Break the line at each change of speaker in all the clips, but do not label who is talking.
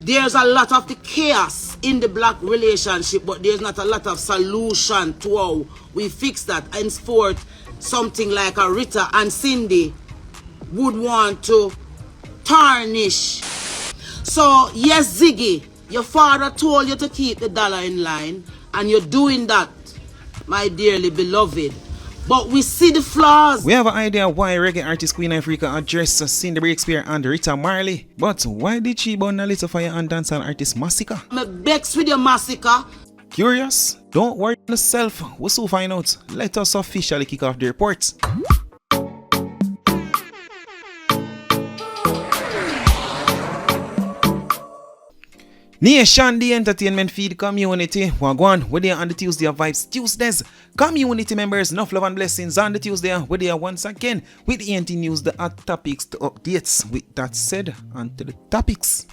There's a lot of the chaos in the black relationship, but there's not a lot of solution to how we fix that. Henceforth, something like a Rita and Cindy would want to tarnish. So, yes, Ziggy, your father told you to keep the dollar in line, and you're doing that, my dearly beloved. But we see the flaws.
We have an idea why reggae artist Queen Ifrica addressed Cindy Breakspear and Rita Marley. But why did she burn a little fire and dancehall artist Masicka?
I'm vexed with your Masicka.
Curious? Don't worry yourself. We'll soon find out. Let us officially kick off the report. Nation, the entertainment feed community. Wagwan, we're there on the Tuesday of Vibes Tuesdays. Community members, enough love and blessings on the Tuesday. We're there once again with ENT News, the hot topics to updates. With that said, on to the topics.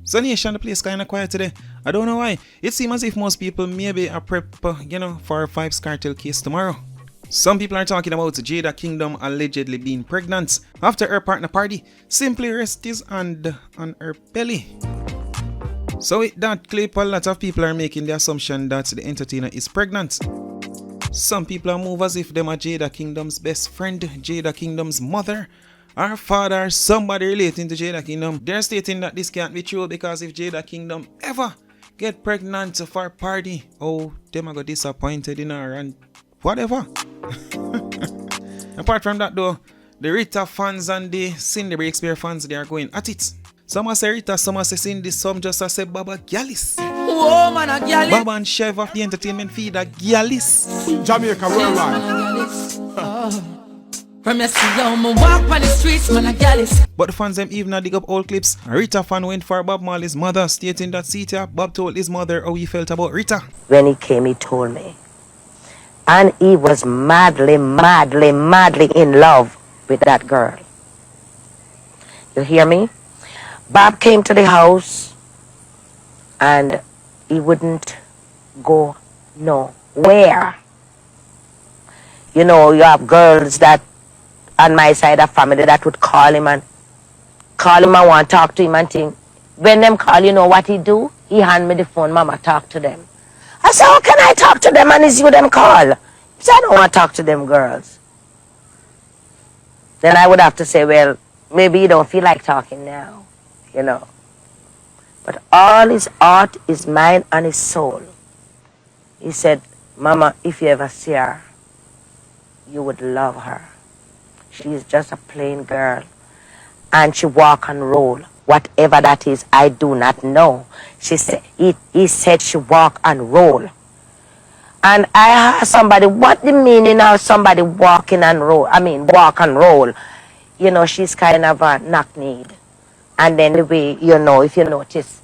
So Nation, the place kind of quiet today. I don't know why. It seems as if most people maybe are prep, for a Vybz Kartel case tomorrow. Some people are talking about Jada Kingdom allegedly being pregnant after her partner party simply rests his hand on her belly. So with that clip, a lot of people are making the assumption that the entertainer is pregnant. Some people are moved as if them are Jada Kingdom's best friend, Jada Kingdom's mother, or father, somebody relating to Jada Kingdom. They're stating that this can't be true because if Jada Kingdom ever get pregnant for a party, oh, them are go disappointed in her and whatever. Apart from that though, the Rita fans and the Cindy Breakspear fans, they are going at it. Some say Rita, some say Cindy, some just say Baba Gyalis.
Oh man, a Gyalis.
Baba and Chef of the entertainment feed are Gyalis.
Jamaica worldwide.
From your see how me walk on the streets, man, a Gyalis.
But the fans them even dig up old clips. A Rita fan went for Bob Marley's mother, stating that Sita, Bob told his mother how he felt about Rita.
When he came, he told me. And he was madly, madly, madly in love with that girl. You hear me? Bob came to the house and he wouldn't go nowhere. You know, you have girls that on my side of family that would call him and want to talk to him and think. When them call, you know what he do? He hand me the phone, Mama, talk to them. I said, how can I talk to them and it's you them call? He said, I don't want to talk to them girls. Then I would have to say, well, maybe you don't feel like talking now. You know, but all his heart, his mind, and his soul. He said, Mama, if you ever see her, you would love her. She is just a plain girl, and she walk and roll. Whatever that is, I do not know. He said she walk and roll. And I asked somebody, what the meaning of somebody walking and roll? I mean, walk and roll. You know, she's kind of a knock-kneed. And then the way, you know, if you notice.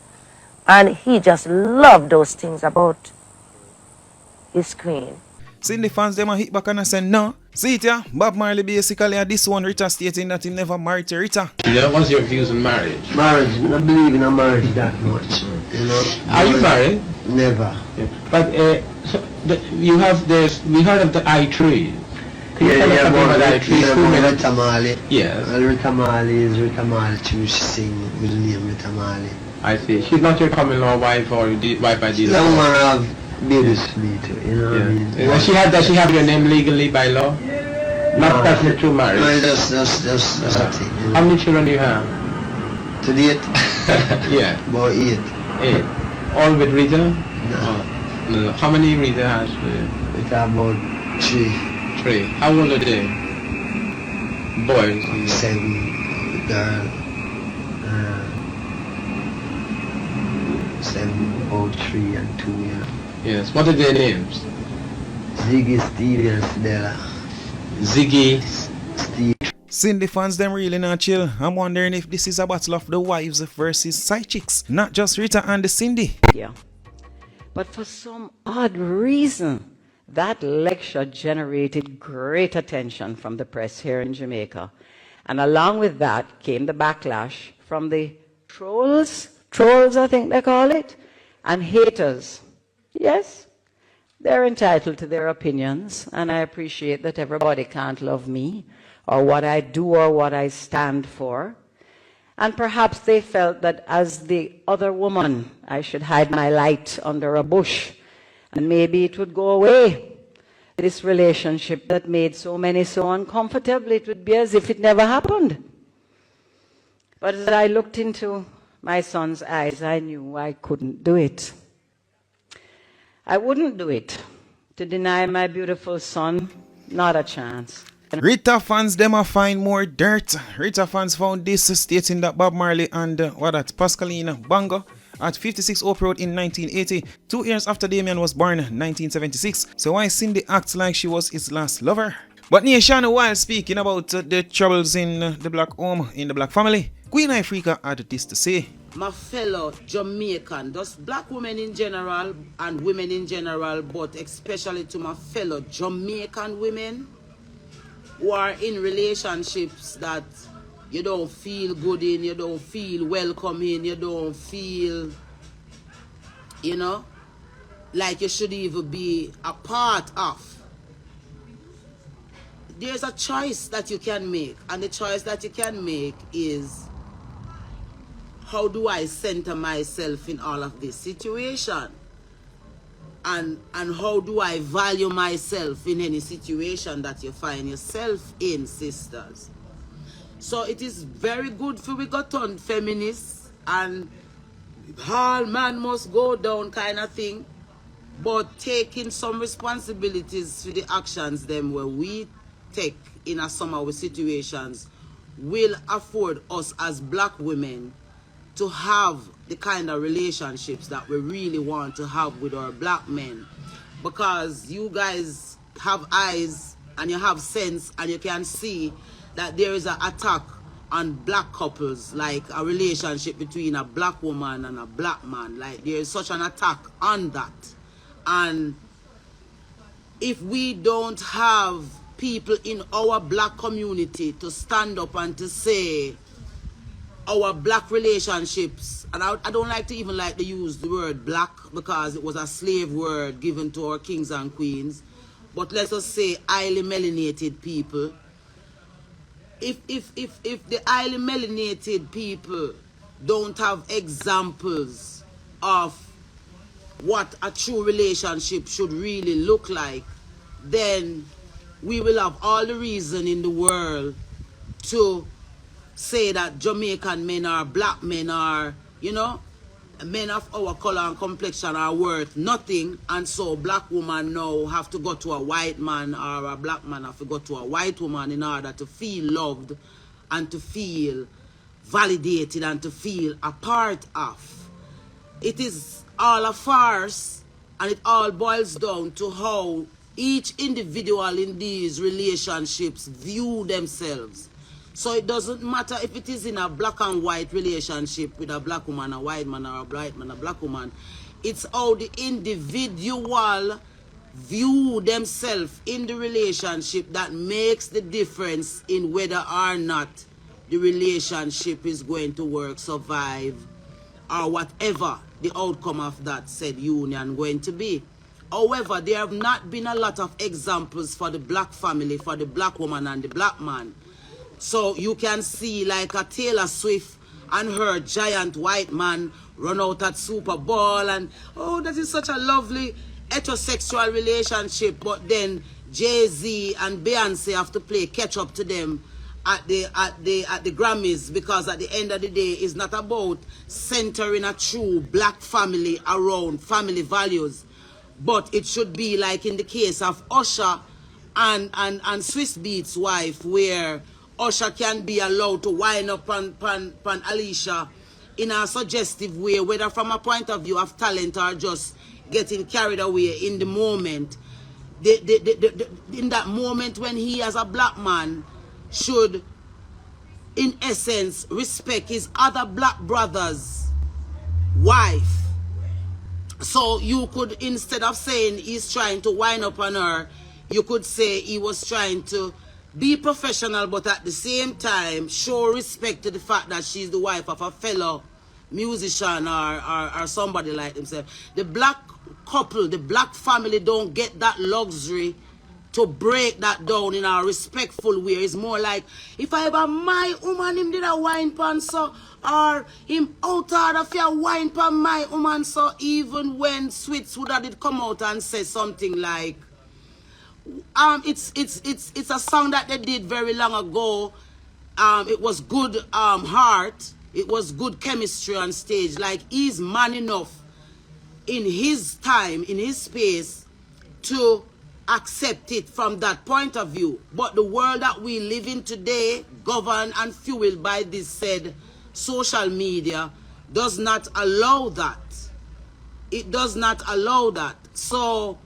And he just loved those things about his queen.
Cindy fans them a hit back and I said no. See it yeah, Bob Marley basically had this one Rita stating that he never married to Rita.
Yeah, what's your views on marriage?
Marriage, I don't believe in a marriage that much. You know.
Are you married?
Never.
Yeah. But you have this, we heard of the I3.
Yeah, Rita Marley.
Yes.
Well, Rita Marley is Rita Marley. She sing with the name Rita Marley.
I see. She's not your common law wife or wife by deal.
Young man have babies for me too, you know what I mean?
Does she have your name legally by law? Not personally through marriage?
No, that's a thing. You know?
How many children do you have?
To date?
Yeah.
About 8.
8. All with Rita?
No.
Oh, no. How many Rita has?
Rita about 3.
3. How old are they? Boys?
7. Girl. 7, about 3 and 2, yeah.
Yes. What are their names?
Ziggy, Stevie and Stella.
Ziggy,
Steve.
Cindy fans them really not chill. I'm wondering if this is a battle of the wives versus side chicks, not just Rita and the Cindy.
Yeah. But for some odd reason, that lecture generated great attention from the press here in Jamaica. And along with that came the backlash from the trolls I think they call it, and haters. Yes, they're entitled to their opinions, and I appreciate that everybody can't love me or what I do or what I stand for. And perhaps they felt that as the other woman, I should hide my light under a bush, and maybe it would go away. This relationship that made so many so uncomfortable, it would be as if it never happened. But as I looked into my son's eyes, I knew I couldn't do it. I wouldn't do it. To deny my beautiful son, not a chance.
Rita fans them a find more dirt. Rita fans found this stating that Bob Marley and Pascaline Bongo at 56 Oak Road in 1980, 2 years after Damien was born, 1976. So why Cindy acts like she was his last lover? But Nation, while speaking about the troubles in the black home, in the black family, Queen Ifrica had this to say.
My fellow Jamaican, just black women in general and women in general, but especially to my fellow Jamaican women who are in relationships that you don't feel good in, you don't feel welcome in, you don't feel, you know, like you should even be a part of. There's a choice that you can make, and the choice that you can make is, how do I center myself in all of this situation? And how do I value myself in any situation that you find yourself in, sisters? So it is very good for we got on feminists and all man must go down kind of thing, but taking some responsibilities for the actions them where we take in some of our situations will afford us as black women to have the kind of relationships that we really want to have with our black men, because you guys have eyes and you have sense and you can see that there is an attack on black couples, like a relationship between a black woman and a black man. Like there is such an attack on that. And if we don't have people in our black community to stand up and to say our black relationships, and I don't like to even like to use the word black because it was a slave word given to our kings and queens, but let us say highly melanated people. If the highly melanated people don't have examples of what a true relationship should really look like, then we will have all the reason in the world to say that Jamaican men or black men are, you know, men of our color and complexion are worth nothing, and so black women now have to go to a white man, or a black man have to go to a white woman in order to feel loved and to feel validated and to feel a part of. It is all a farce, and it all boils down to how each individual in these relationships view themselves. So it doesn't matter if it is in a black and white relationship with a black woman, a white man, or a white man, a black woman. It's how the individual view themselves in the relationship that makes the difference in whether or not the relationship is going to work, survive, or whatever the outcome of that said union going to be. However, there have not been a lot of examples for the black family, for the black woman and the black man. So you can see like a Taylor Swift and her giant white man run out at Super Bowl, and oh, that is such a lovely heterosexual relationship, but then Jay-Z and Beyonce have to play catch up to them at the Grammys, because at the end of the day it's not about centering a true black family around family values, but it should be like in the case of Usher and Swiss Beats' wife, where Usher can be allowed to wind up on Alicia in a suggestive way, whether from a point of view of talent or just getting carried away in the moment. In that moment when he as a black man should, in essence, respect his other black brother's wife. So you could, instead of saying he's trying to wind up on her, you could say he was trying to be professional, but at the same time show respect to the fact that she's the wife of a fellow musician or somebody like himself. The black couple, the black family don't get that luxury to break that down in a respectful way. It's more like, if I ever my woman, him did a wine pan so, or him out of your wine pan my woman so, even when Sweets would have did come out and say something like, it's a song that they did very long ago. It was good heart, it was good chemistry on stage. Like, he's man enough in his time, in his space, to accept it from that point of view. But the world that we live in today, governed and fueled by this said social media, does not allow that. It does not allow that. So,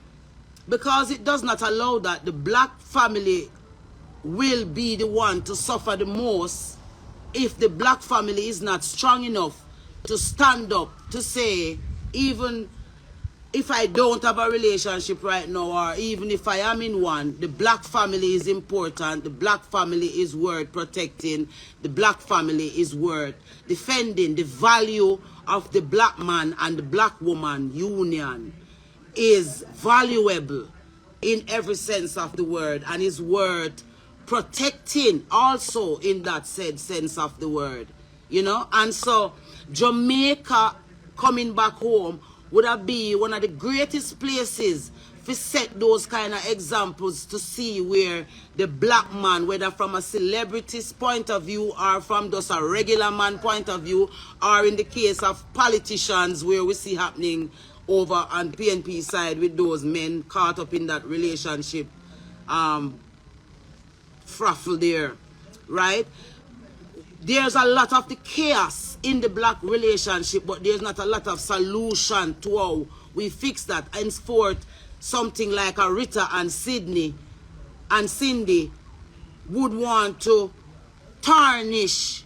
because it does not allow that, the black family will be the one to suffer the most if the black family is not strong enough to stand up to say, even if I don't have a relationship right now, or even if I am in one, the black family is important. The black family is worth protecting. The black family is worth defending. The value of the black man and the black woman union is valuable in every sense of the word, and is worth protecting also in that said sense of the word, you know. And so Jamaica coming back home would have been one of the greatest places to set those kind of examples, to see where the black man, whether from a celebrity's point of view or from just a regular man point of view, or in the case of politicians where we see happening over on PNP side with those men caught up in that relationship fraffle there, right? There's a lot of the chaos in the black relationship, but there's not a lot of solution to how we fix that. Henceforth, something like a Rita and Cindy would want to tarnish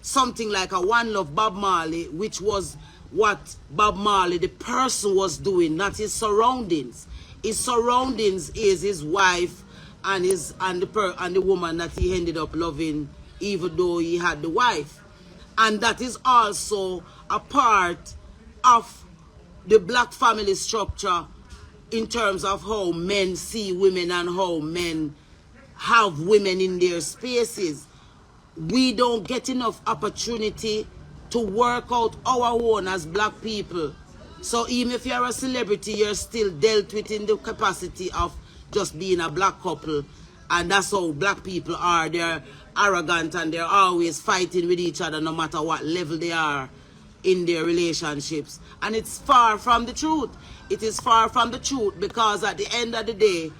something like a One Love Bob Marley, which was what Bob Marley, the person, was doing, not his surroundings. His surroundings is his wife and the woman that he ended up loving, even though he had the wife. And that is also a part of the black family structure in terms of how men see women and how men have women in their spaces. We don't get enough opportunity to work out our own as black people. So even if you're a celebrity, you're still dealt with in the capacity of just being a black couple. And that's how black people are. They're arrogant and they're always fighting with each other no matter what level they are in their relationships. And it's far from the truth. It is far from the truth, because at the end of the day,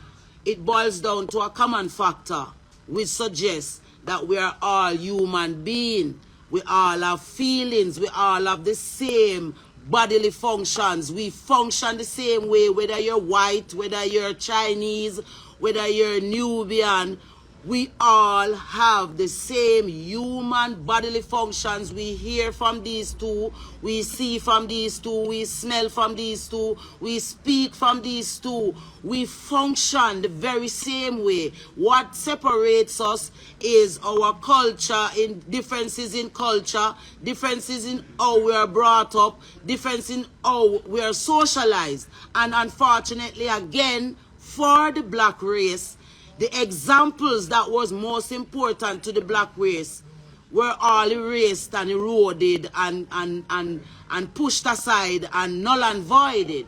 it boils down to a common factor which suggests that we are all human beings. We all have feelings. We all have the same bodily functions. We function the same way, whether you're white, whether you're Chinese, whether you're Nubian. We all have the same human bodily functions. We hear from these two, we see from these two, we smell from these two, we speak from these two. We function the very same way. What separates us is our culture, in differences in culture, differences in how we are brought up, difference in how we are socialized. And unfortunately, again, for the black race, the examples that was most important to the black race were all erased and eroded and pushed aside and null and voided.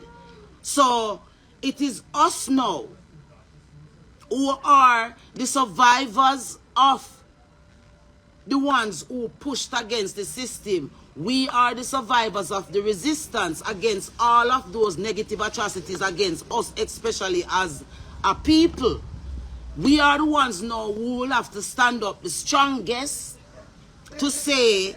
So it is us now who are the survivors of the ones who pushed against the system. We are the survivors of the resistance against all of those negative atrocities against us, especially as a people. We are the ones now who will have to stand up the strongest to say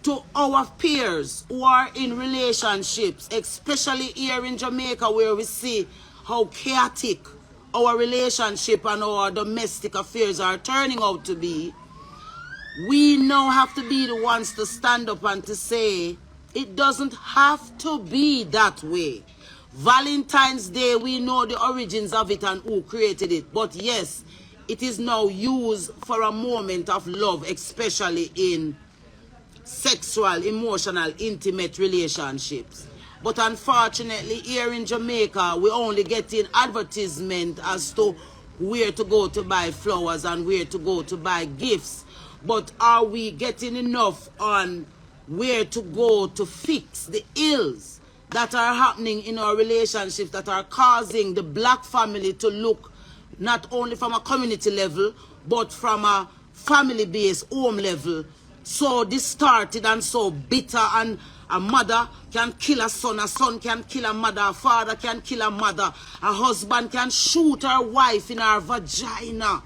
to our peers who are in relationships, especially here in Jamaica, where we see how chaotic our relationship and our domestic affairs are turning out to be. We now have to be the ones to stand up and to say, it doesn't have to be that way. Valentine's Day, we know the origins of it and who created it. But yes, it is now used for a moment of love, especially in sexual, emotional, intimate relationships. But unfortunately, here in Jamaica, we only get in advertisement as to where to go to buy flowers and where to go to buy gifts. But are we getting enough on where to go to fix the ills that are happening in our relationships that are causing the black family to look not only from a community level, but from a family-based home level, so distorted and so bitter, and a mother can kill a son can kill a mother, a father can kill a mother, a husband can shoot her wife in her vagina.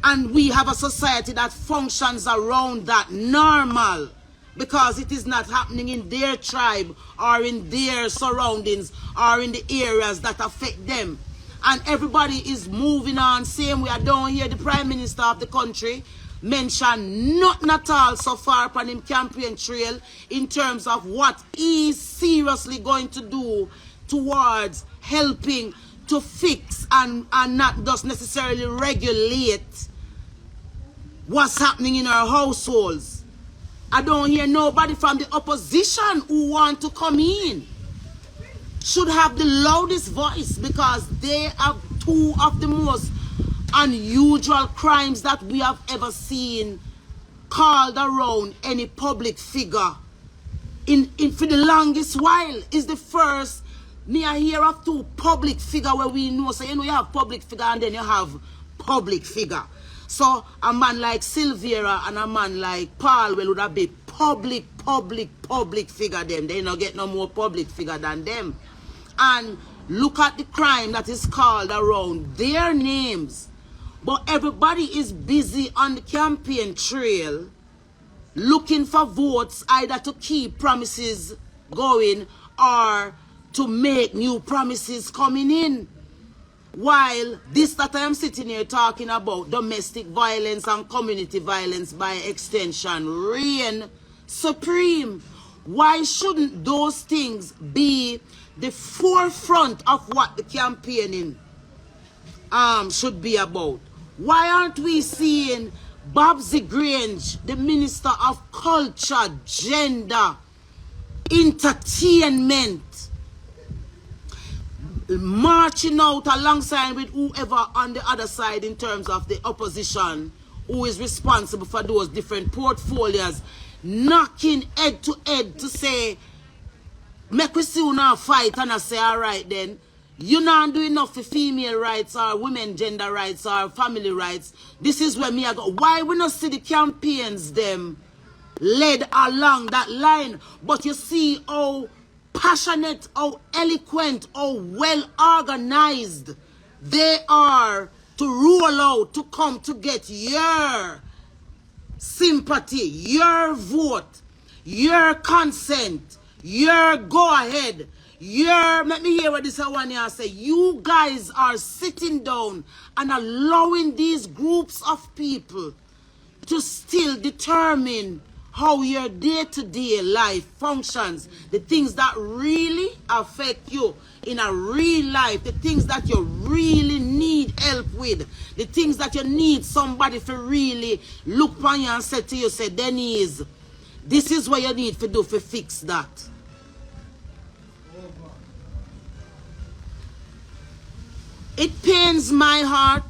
And we have a society that functions around that normal, because it is not happening in their tribe or in their surroundings or in the areas that affect them. And everybody is moving on. Same way I don't hear the Prime Minister of the country mention nothing at all so far upon him campaign trail in terms of what he's seriously going to do towards helping to fix and not just necessarily regulate what's happening in our households. I don't hear nobody from the opposition who want to come in. Should have the loudest voice, because they have two of the most unusual crimes that we have ever seen called around any public figure in for the longest while. Is the first me I hear of two public figure where we know. So you know you have public figure and then you have public figure. So a man like Silvera and a man like Paul would have been public figure them. They don't get no more public figure than them. And look at the crime that is called around their names. But everybody is busy on the campaign trail looking for votes, either to keep promises going or to make new promises coming in. While this that I am sitting here talking about, domestic violence and community violence by extension, reign supreme. Why shouldn't those things be the forefront of what the campaigning should be about? Why aren't we seeing Babsy Grange, the Minister of Culture, Gender, Entertainment, marching out alongside with whoever on the other side in terms of the opposition who is responsible for those different portfolios, knocking head to head to say, make we see you now fight, and I say, all right then, you not do enough for female rights or women gender rights or family rights. This is where me I go. Why we not see the campaigns them led along that line? But you see how passionate, how eloquent, how well organized they are to roll out, to come to get your sympathy, your vote, your consent, your go ahead, your, let me hear what this one here say. You guys are sitting down and allowing these groups of people to still determine how your day-to-day life functions, the things that really affect you in a real life, the things that you really need help with, the things that you need somebody to really look upon you and say to you, say, Denise, this is what you need to do to fix that. It pains my heart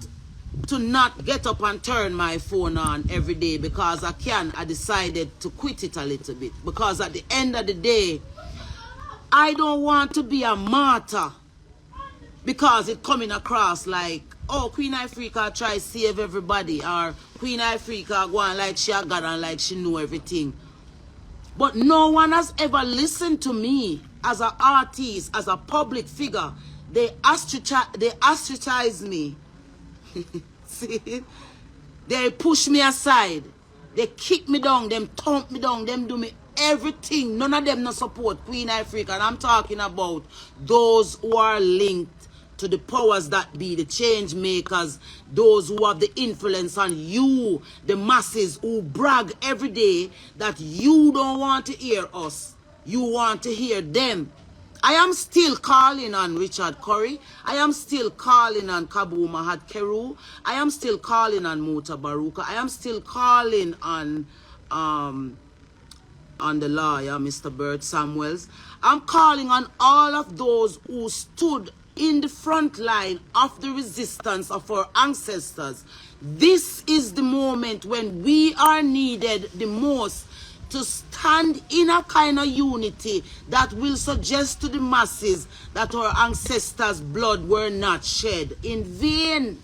to not get up and turn my phone on every day, because I decided to quit it a little bit. Because at the end of the day, I don't want to be a martyr because it coming across like, oh, Queen Ifrica try to save everybody, or Queen Ifrica go on like she a God and like she know everything. But no one has ever listened to me as an artist, as a public figure. They ostracize me. See? They push me aside. They kick me down. Them thump me down. Them do me everything. None of them no support Queen Ifrica. And I'm talking about those who are linked to the powers that be, the change makers, those who have the influence on you, the masses who brag every day that you don't want to hear us. You want to hear them. I am still calling on Richard Curry. I am still calling on Kabu Mahat Keru. I am still calling on Muta Baruka. I am still calling on the lawyer, Mr. Bert Samuels. I'm calling on all of those who stood in the front line of the resistance of our ancestors, this is the moment when we are needed the most to stand in a kind of unity that will suggest to the masses that our ancestors' blood were not shed in vain.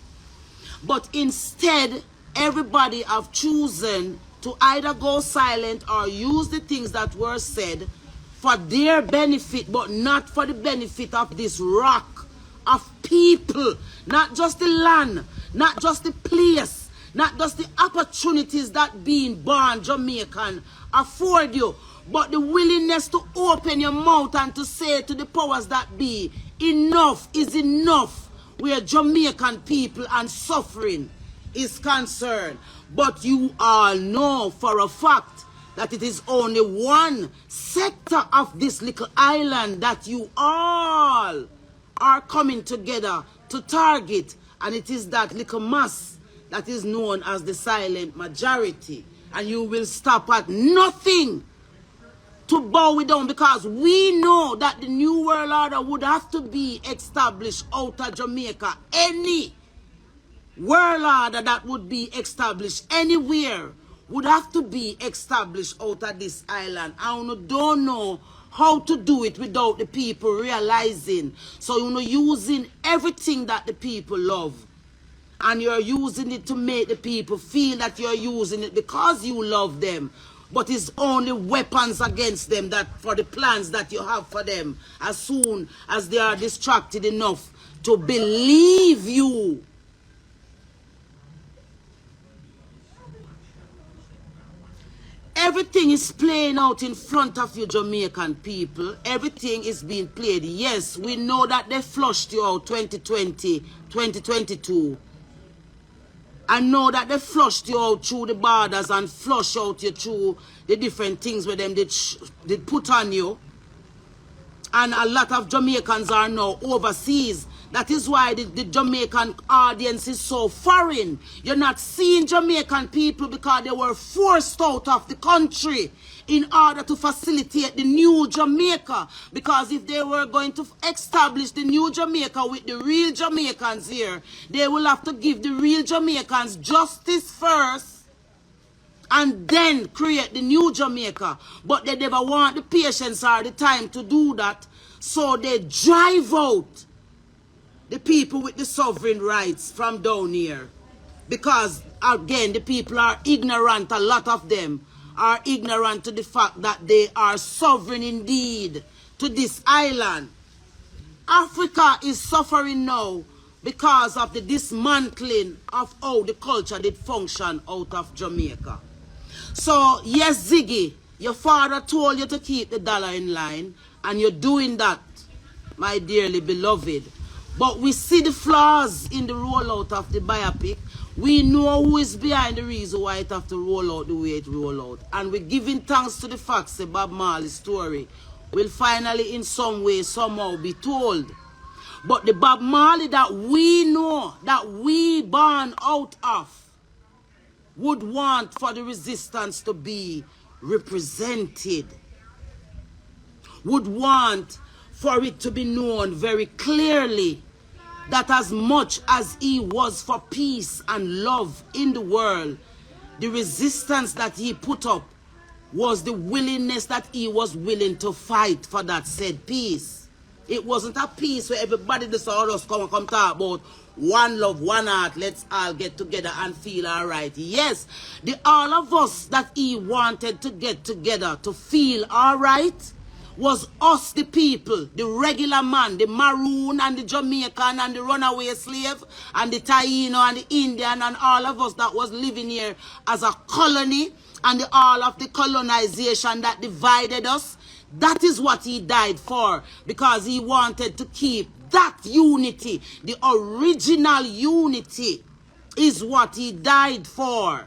But instead, everybody have chosen to either go silent or use the things that were said for their benefit, but not for the benefit of this rock of people, not just the land, not just the place, not just the opportunities that being born Jamaican afford you, but the willingness to open your mouth and to say to the powers that be, enough is enough where Jamaican people and suffering is concerned. But you all know for a fact that it is only one sector of this little island that you all are coming together to target, and it is that little mass that is known as the silent majority. And you will stop at nothing to bow it down, because we know that the New World Order would have to be established out of Jamaica. Any world order that would be established anywhere would have to be established out of this island. And you don't know how to do it without the people realizing. So you know, using everything that the people love, and you're using it to make the people feel that you're using it because you love them, but it's only weapons against them that for the plans that you have for them, as soon as they are distracted enough to believe you. Everything is playing out in front of you, Jamaican people. Everything is being played. Yes, we know that they flushed you out 2020, 2022. I know that they flushed you out through the borders and flushed out you through the different things where them did put on you. And a lot of Jamaicans are now overseas. That is why the Jamaican audience is so foreign. You're not seeing Jamaican people because they were forced out of the country in order to facilitate the new Jamaica. Because if they were going to establish the new Jamaica with the real Jamaicans here, they will have to give the real Jamaicans justice first and then create the new Jamaica. But they never want the patience or the time to do that. So they drive out the people with the sovereign rights from down here. Because again, the people are ignorant, a lot of them are ignorant to the fact that they are sovereign indeed to this island. Africa is suffering now because of the dismantling of how the culture did function out of Jamaica. So yes, Ziggy, your father told you to keep the dollar in line, and you're doing that, my dearly beloved. But we see the flaws in the rollout of the biopic. We know who is behind the reason why it have to roll out the way it roll out. And we're giving thanks to the facts that Bob Marley's story will finally in some way, somehow be told. But the Bob Marley that we know, that we born out of, would want for the resistance to be represented. Would want for it to be known very clearly that as much as he was for peace and love in the world, the resistance that he put up was the willingness that he was willing to fight for that said peace. It wasn't a peace where everybody just saw us come talk about one love, one heart, let's all get together and feel all right. Yes, the all of us that he wanted to get together to feel all right was us, the people, the regular man, the maroon and the Jamaican and the runaway slave and the Taino and the Indian and all of us that was living here as a colony, and all of the colonization that divided us. That is what he died for, because he wanted to keep that unity. The original unity is what he died for.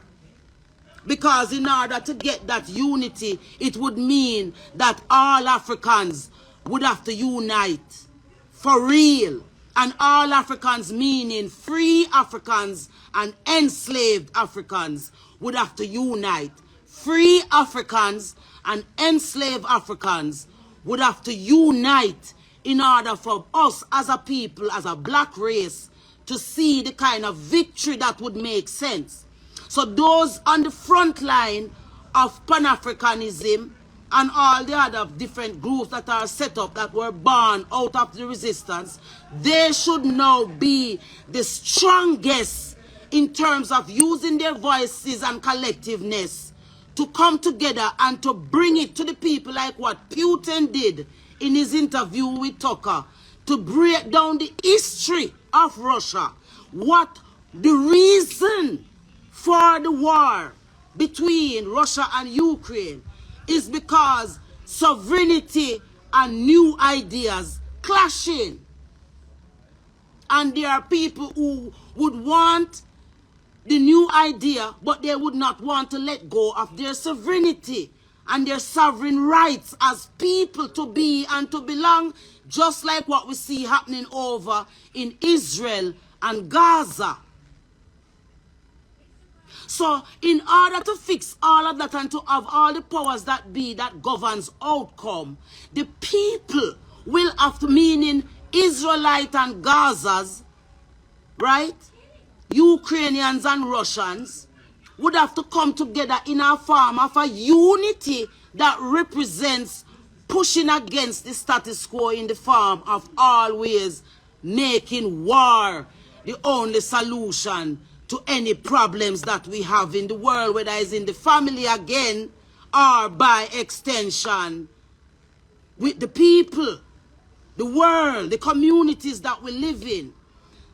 Because in order to get that unity, it would mean that all Africans would have to unite for real. And all Africans meaning free Africans and enslaved Africans would have to unite. Free Africans and enslaved Africans would have to unite in order for us as a people, as a black race, to see the kind of victory that would make sense. So those on the front line of Pan-Africanism and all the other different groups that are set up that were born out of the resistance, they should now be the strongest in terms of using their voices and collectiveness to come together and to bring it to the people like what Putin did in his interview with Tucker, to break down the history of Russia, what the reason for the war between Russia and Ukraine is because sovereignty and new ideas clashing. And there are people who would want the new idea, but they would not want to let go of their sovereignty and their sovereign rights as people to be and to belong, just like what we see happening over in Israel and Gaza. So in order to fix all of that and to have all the powers that be that governs outcome, the people will have to, meaning Israelite and Gazas, right? Ukrainians and Russians would have to come together in a form of a unity that represents pushing against the status quo in the form of always making war the only solution to any problems that we have in the world, whether it's in the family again or by extension with the people, the world, the communities that we live in.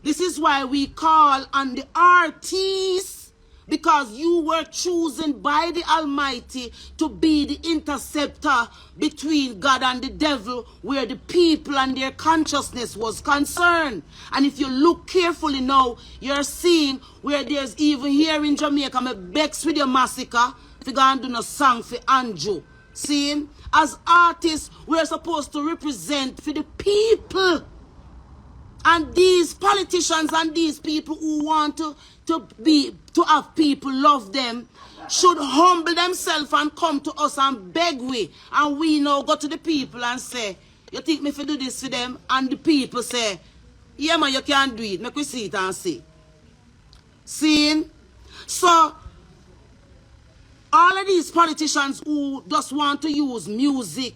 This is why we call on the RTs, because you were chosen by the Almighty to be the interceptor between God and the devil, where the people and their consciousness was concerned. And if you look carefully now, you're seeing where there's even here in Jamaica, me bex with your Masicka, if you go and do no song for Andrew. See, as artists, we're supposed to represent for the people. And these politicians and these people who want to have people love them should humble themselves and come to us and beg we. And we now go to the people and say, you think me for do this for them? And the people say, yeah man, you can't do it. Make we see it and see. Seeing? So, all of these politicians who just want to use music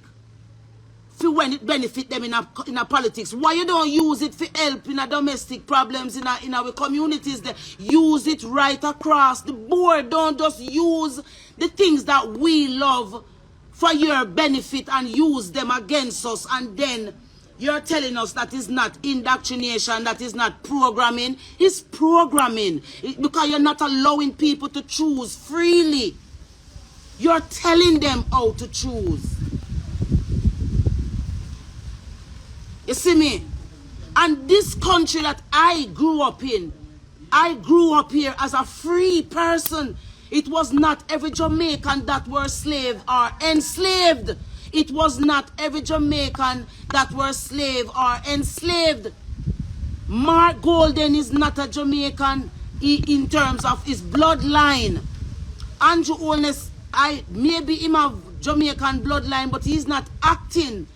for when it benefit them in a politics, why you don't use it for help in a domestic problems in our communities? They use it right across the board. Don't just use the things that we love for your benefit and use them against us, and then you're telling us that is not indoctrination, that is not programming. It's programming because you're not allowing people to choose freely. You're telling them how to choose. You see me? And this country that I grew up in, I grew up here as a free person. It was not every Jamaican that were slave or enslaved. It was not every Jamaican that were slave or enslaved. Mark Golden is not a Jamaican in terms of his bloodline. Andrew Holness, maybe him have Jamaican bloodline, but he's not acting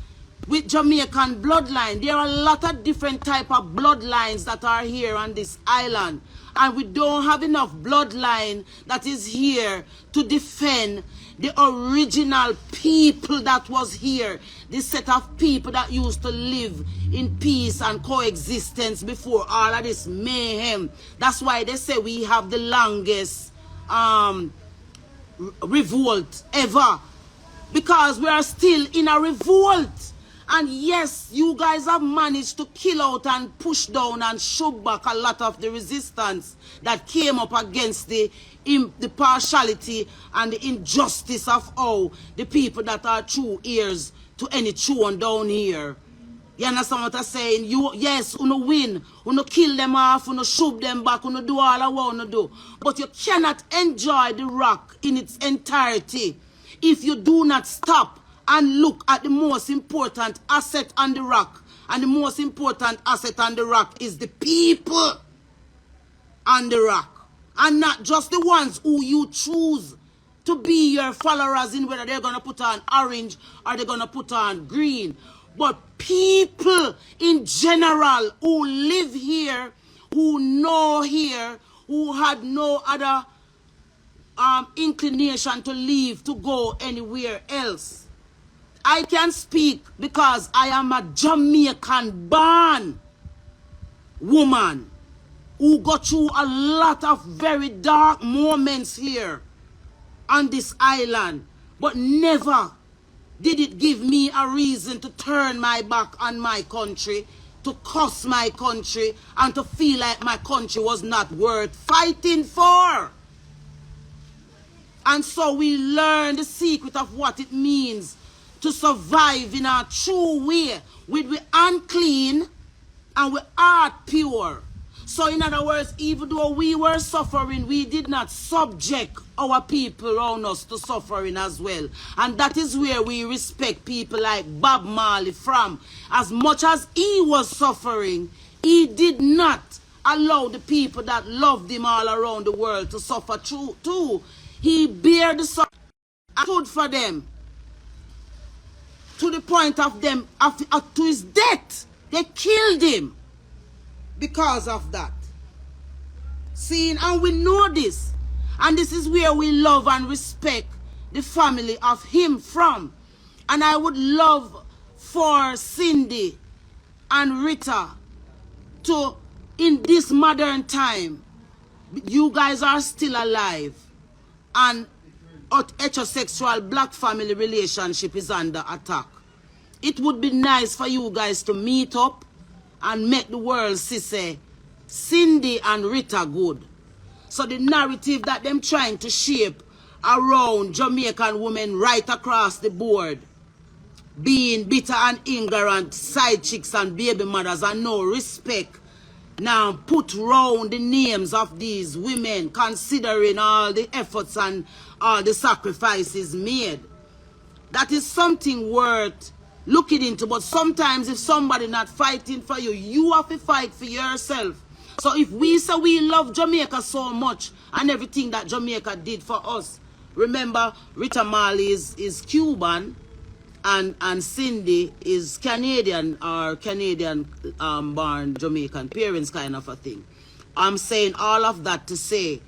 with Jamaican bloodline. There are a lot of different type of bloodlines that are here on this island, and we don't have enough bloodline that is here to defend the original people that was here, this set of people that used to live in peace and coexistence before all of this mayhem. That's why they say we have the longest revolt ever, because we are still in a revolt. And yes, you guys have managed to kill out and push down and shove back a lot of the resistance that came up against the partiality and the injustice of how the people that are true ears to any tune down here. You understand what I'm saying? Yes, you win, you kill them off, you shove them back, you do all I want to do. But you cannot enjoy the rock in its entirety if you do not stop and look at the most important asset on the rock. And the most important asset on the rock is the people on the rock. And not just the ones who you choose to be your followers in, whether they're going to put on orange or they're going to put on green. but people in general who live here, who know here, who had no other inclination to leave, to go anywhere else. I can speak because I am a Jamaican born woman who got through a lot of very dark moments here on this island, but never did it give me a reason to turn my back on my country, to curse my country, and to feel like my country was not worth fighting for. And so we learn the secret of what it means to survive in a true way, with we unclean and with heart pure. So in other words, even though we were suffering, we did not subject our people around us to suffering as well. And that is where we respect people like Bob Marley from. As much as he was suffering, he did not allow the people that loved him all around the world to suffer too. He bared the suffering and stood for them to the point of them, to his death. They killed him because of that. See, and we know this. And this is where we love and respect the family of him from. And I would love for Cindy and Rita to, in this modern time, you guys are still alive. And heterosexual black family relationship is under attack. It would be nice for you guys to meet up and make the world see say Cindy and Rita good. So the narrative that them trying to shape around Jamaican women right across the board, being bitter and ignorant side chicks and baby mothers and no respect, now put round the names of these women, considering all the efforts and all the sacrifices made. That is something worth looking into. But sometimes if somebody not fighting for you, you have to fight for yourself. So if we say we love Jamaica so much and everything that Jamaica did for us, remember Rita Marley is Cuban and Cindy is Canadian, or Canadian born Jamaican parents kind of a thing. I'm saying all of that to say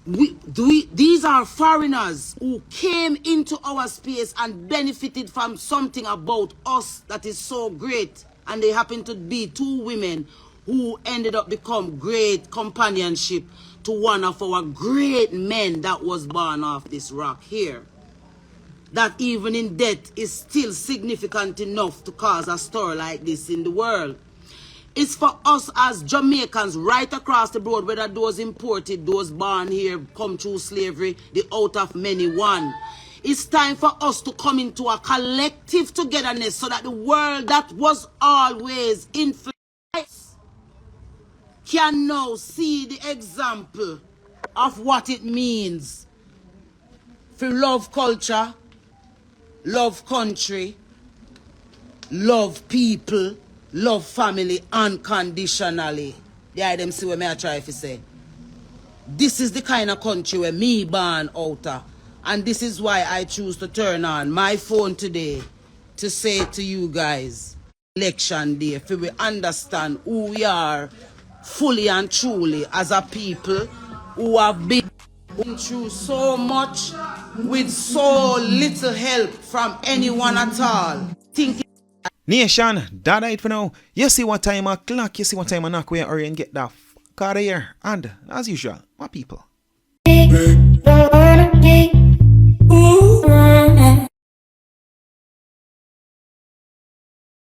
these are foreigners who came into our space and benefited from something about us that is so great, and they happen to be two women who ended up become great companionship to one of our great men that was born off this rock here. That even in death is still significant enough to cause a story like this in the world. It's for us as Jamaicans right across the board, whether those imported, those born here, come through slavery, the out of many one. It's time for us to come into a collective togetherness so that the world that was always influenced can now see the example of what it means to love culture, love country, love people, love family unconditionally. Yeah, them see what me I try to say. This is the kind of country where me born out of. And this is why I choose to turn on my phone today to say to you guys, election day, for we understand who we are fully and truly as a people who have been through so much with so little help from anyone at all.
Nation, that it for now. You see what time a clock, you see what time a knock where hurry and get that fuck out of here. And as usual, my people.
Ooh.